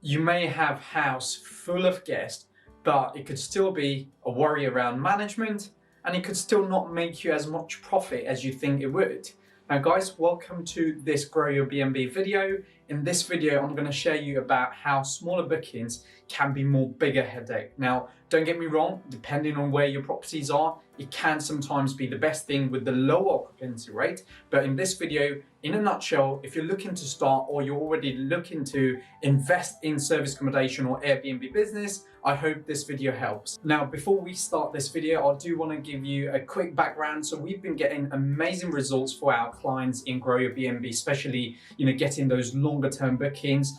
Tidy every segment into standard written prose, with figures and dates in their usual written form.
You may have house full of guests, but it could still be a worry around management, and it could still not make you as much profit as you think it would. Now guys, welcome to this Grow Your B&B video. In this video, I'm going to share you about how smaller bookings can be more bigger headache. Now, don't get me wrong, depending on where your properties are, it can sometimes be the best thing with the lower occupancy rate. But in this video, in a nutshell, if you're looking to start or you're already looking to invest in service accommodation or Airbnb business, I hope this video helps. Now, before we start this video, I do want to give you a quick background. So we've been getting amazing results for our clients in Grow Your B&B, especially, getting those longer term bookings,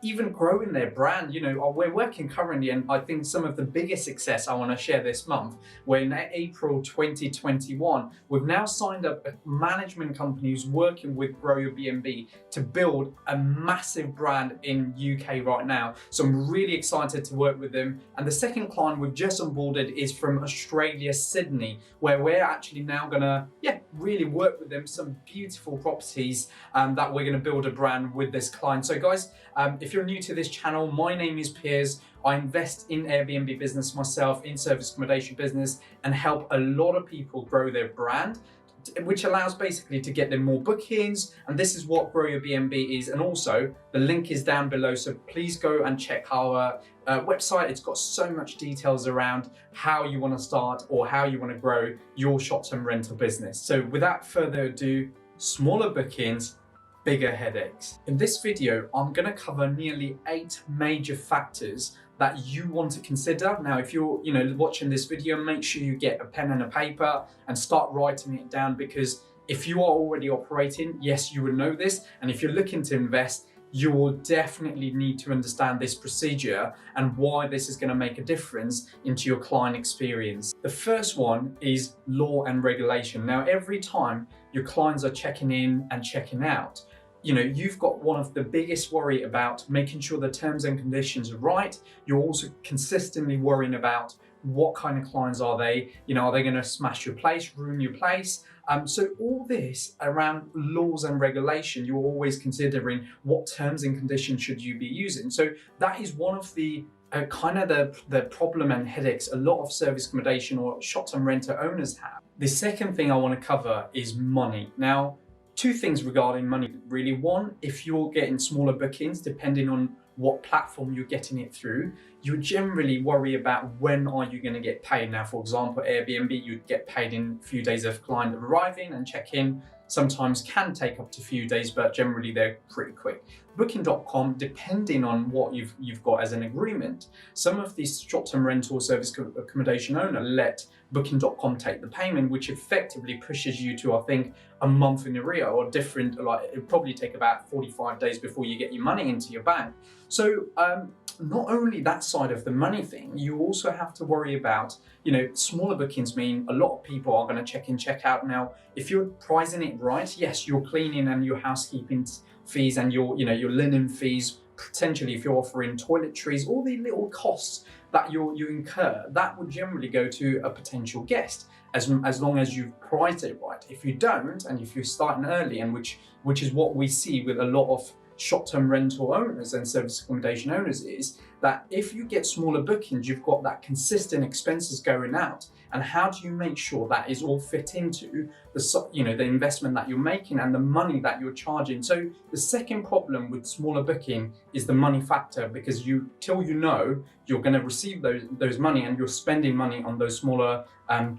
even growing their brand. We're working currently, and I think some of the biggest success I want to share this month, where in April 2021, we've now signed up a management company who's working with Grow Your B&B to build a massive brand in UK right now. So I'm really excited to work with them. And the second client we've just onboarded is from Australia, Sydney, where we're actually now gonna, really work with them, some beautiful properties that we're gonna build a brand with this client. So guys, if you're new to this channel, my name is Piers. I invest in Airbnb business myself, in service accommodation business, and help a lot of people grow their brand, which allows basically to get them more bookings. And this is what Grow Your B&B is. And also the link is down below. So please go and check our website. It's got so much details around how you want to start or how you want to grow your short-term rental business. So without further ado, smaller bookings, bigger headaches. In this video, I'm going to cover nearly 8 major factors that you want to consider. Now, if you're watching this video, make sure you get a pen and a paper and start writing it down, because if you are already operating, yes, you will know this. And if you're looking to invest, you will definitely need to understand this procedure and why this is going to make a difference into your client experience. The first one is law and regulation. Now, every time your clients are checking in and checking out, you've got one of the biggest worry about making sure the terms and conditions are right. You're also consistently worrying about what kind of clients are they? Are they going to smash your place, ruin your place? So all this around laws and regulation, you're always considering what terms and conditions should you be using. So that is one of the the problem and headaches a lot of service accommodation or short-term renter owners have. The second thing I want to cover is money. Now, 2 things regarding money, really. One, if you're getting smaller bookings, depending on what platform you're getting it through, you generally worry about when are you going to get paid. Now, for example, Airbnb, you'd get paid in a few days of client arriving and check-in. Sometimes can take up to a few days, but generally they're pretty quick. Booking.com, depending on what you've got as an agreement, some of these short-term rental service accommodation owner let Booking.com take the payment, which effectively pushes you to, I think, a month in arrear or different. Like, it'll probably take about 45 days before you get your money into your bank. So not only that side of the money thing, you also have to worry about, smaller bookings mean a lot of people are going to check in, check out. Now, if you're pricing it right, yes, your cleaning and your housekeeping fees and your linen fees, potentially if you're offering toiletries, all the little costs that you incur, that would generally go to a potential guest, as long as you've priced it right. If you don't, and if you're starting early, and which is what we see with a lot of short-term rental owners and service accommodation owners, is that if you get smaller bookings, you've got that consistent expenses going out. And how do you make sure that is all fit into the investment that you're making and the money that you're charging? So the second problem with smaller booking is the money factor, because till you're going to receive those money and you're spending money on those smaller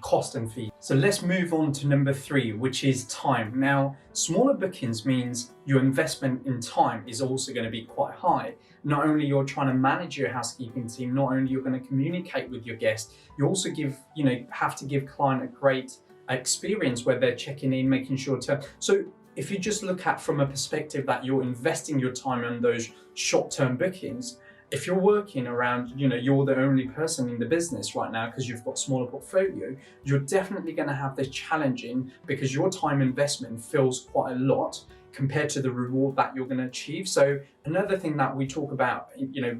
cost and fees. So let's move on to number 3, which is time. Now, smaller bookings means your investment in time is also going to be quite high. Not only you're trying to manage your housekeeping team, not only you're going to communicate with your guests, you also have to give client a great experience where they're checking in, making sure to. So if you just look at from a perspective that you're investing your time on those short-term bookings, if you're working around, you're the only person in the business right now because you've got smaller portfolio, you're definitely going to have this challenging, because your time investment feels quite a lot compared to the reward that you're going to achieve. So another thing that we talk about,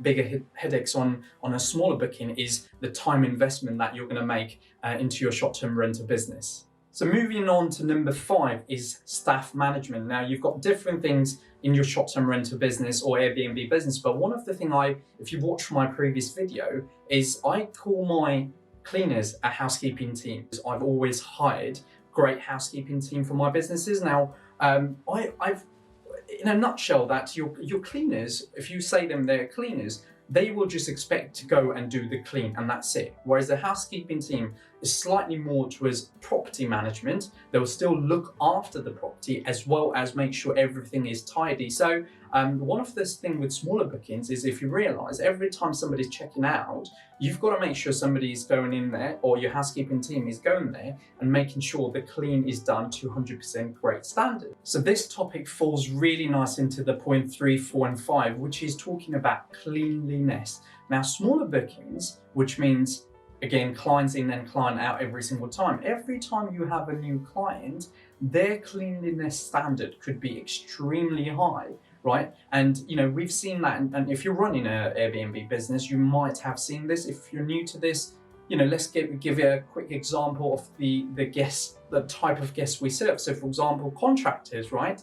bigger headaches on a smaller booking, is the time investment that you're going to make into your short-term rental business. So moving on to number 5 is staff management. Now, you've got different things in your short-term rental business or Airbnb business. But one of the things if you watch my previous video, is I call my cleaners a housekeeping team. I've always hired great housekeeping team for my businesses. Now, I've in a nutshell, that your cleaners, if you say them they're cleaners, they will just expect to go and do the clean and that's it. Whereas the housekeeping team is slightly more towards property management. They'll still look after the property as well as make sure everything is tidy. So one of the things with smaller bookings is, if you realize every time somebody's checking out, you've got to make sure somebody's going in there, or your housekeeping team is going there and making sure the clean is done to 100% great standard. So this topic falls really nice into the point 3, 4 and 5, which is talking about cleanliness. Now, smaller bookings, which means again, clients in and client out every single time. Every time you have a new client, their cleanliness standard could be extremely high, right? And we've seen that, and if you're running an Airbnb business, you might have seen this. If you're new to this, let's give you a quick example of the type of guests we serve. So for example, contractors, right?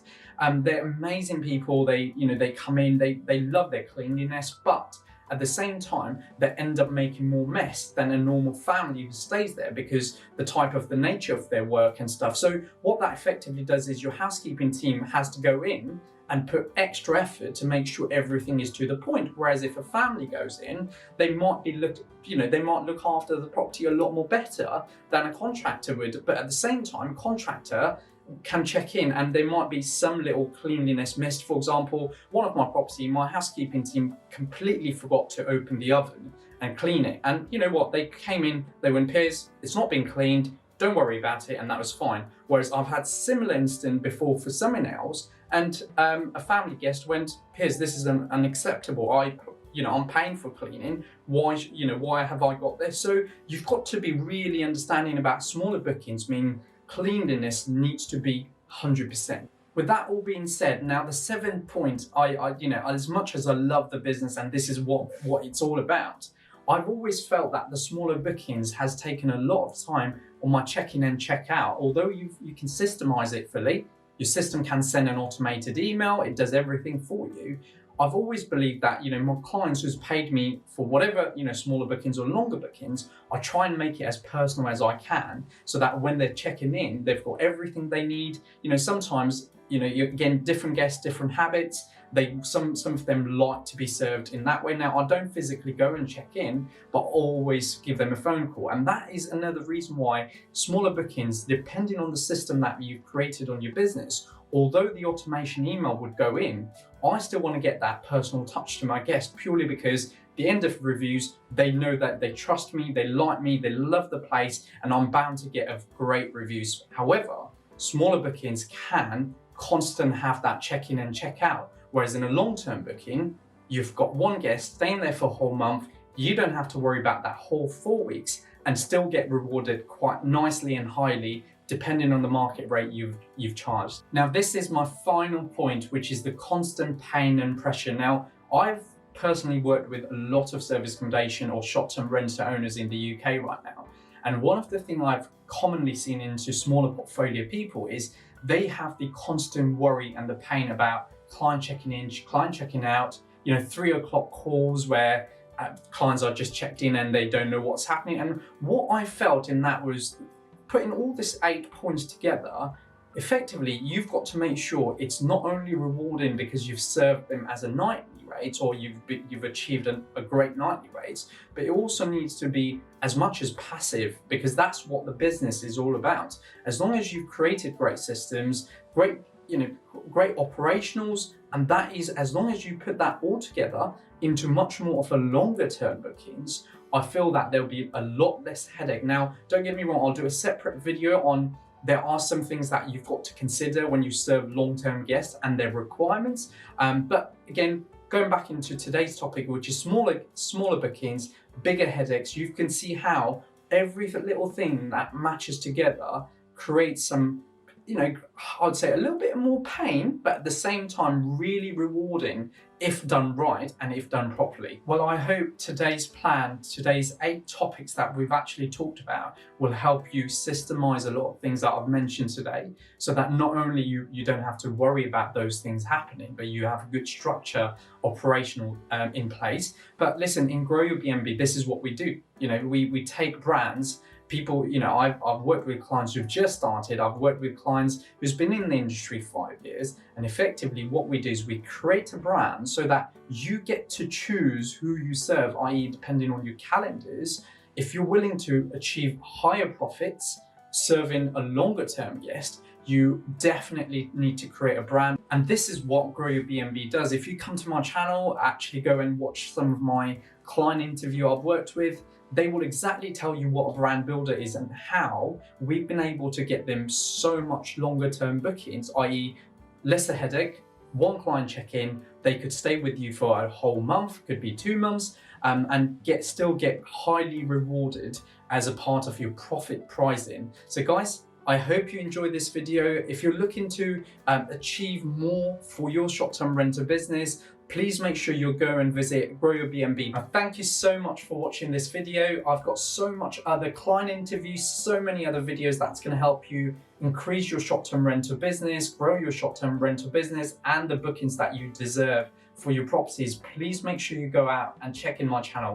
They're amazing people. They come in, they love their cleanliness, but at the same time, they end up making more mess than a normal family who stays there because the nature of their work and stuff. So what that effectively does is your housekeeping team has to go in and put extra effort to make sure everything is to the point. Whereas if a family goes in, they might look after the property a lot more better than a contractor would. But at the same time, contractor can check in and there might be some little cleanliness missed. For example, one of my property, my housekeeping team completely forgot to open the oven and clean it. And you know what? They came in, they went, "Piers, it's not been cleaned, don't worry about it," and that was fine. Whereas I've had similar incident before for someone else, and a family guest went, "Piers, this is unacceptable. I'm paying for cleaning. Why have I got this?" So you've got to be really understanding about smaller bookings, meaning cleanliness needs to be 100%. With that all being said, now the 7th point, as much as I love the business and this is what it's all about, I've always felt that the smaller bookings has taken a lot of time on my check-in and check-out. Although you can systemize it fully, your system can send an automated email, it does everything for you. I've always believed that, my clients who's paid me for whatever, smaller bookings or longer bookings, I try and make it as personal as I can so that when they're checking in, they've got everything they need. Sometimes, again, different guests, different habits. Some of them like to be served in that way. Now, I don't physically go and check in, but always give them a phone call. And that is another reason why smaller bookings, depending on the system that you've created on your business, although the automation email would go in, I still want to get that personal touch to my guest, purely because the end of reviews, they know that they trust me, they like me, they love the place, and I'm bound to get great reviews. However, smaller bookings can constantly have that check-in and check-out, whereas in a long-term booking, you've got one guest staying there for a whole month, you don't have to worry about that whole 4 weeks and still get rewarded quite nicely and highly depending on the market rate you've charged. Now, this is my final point, which is the constant pain and pressure. Now, I've personally worked with a lot of service accommodation or short-term renter owners in the UK right now. And one of the things I've commonly seen into smaller portfolio people is they have the constant worry and the pain about client checking in, client checking out, 3 o'clock calls where clients are just checked in and they don't know what's happening. And what I felt in that was, putting all this 8 points together, effectively, you've got to make sure it's not only rewarding because you've served them as a nightly rate or you've achieved a great nightly rate, but it also needs to be as much as passive, because that's what the business is all about. As long as you've created great systems, great operationals, and that is, as long as you put that all together into much more of a longer term bookings, I feel that there'll be a lot less headache. Now, don't get me wrong, I'll do a separate video on there are some things that you've got to consider when you serve long-term guests and their requirements. But again, going back into today's topic, which is smaller bookings, bigger headaches, you can see how every little thing that matches together creates some, I'd say a little bit more pain, but at the same time really rewarding if done right and if done properly. Well, I hope today's 8 topics that we've actually talked about will help you systemize a lot of things that I've mentioned today, so that not only you don't have to worry about those things happening, but you have a good structure operational in place. But listen, in Grow Your BNB, this is what we do. We take brands, people, I've worked with clients who've just started, I've worked with clients who's been in the industry 5 years, and effectively what we do is we create a brand so that you get to choose who you serve, i.e. depending on your calendars. If you're willing to achieve higher profits serving a longer term guest, you definitely need to create a brand. And this is what Grow Your BNB does. If you come to my channel, actually go and watch some of my client interview I've worked with, they will exactly tell you what a brand builder is and how we've been able to get them so much longer term bookings, i.e. less a headache, one client check-in, they could stay with you for a whole month, could be 2 months, and still get highly rewarded as a part of your profit pricing. So guys, I hope you enjoyed this video. If you're looking to achieve more for your short-term rental business, please make sure you go and visit Grow Your BNB. Thank you so much for watching this video. I've got so much other client interviews, so many other videos that's going to help you increase your short-term rental business, grow your short-term rental business, and the bookings that you deserve for your properties. Please make sure you go out and check in my channel.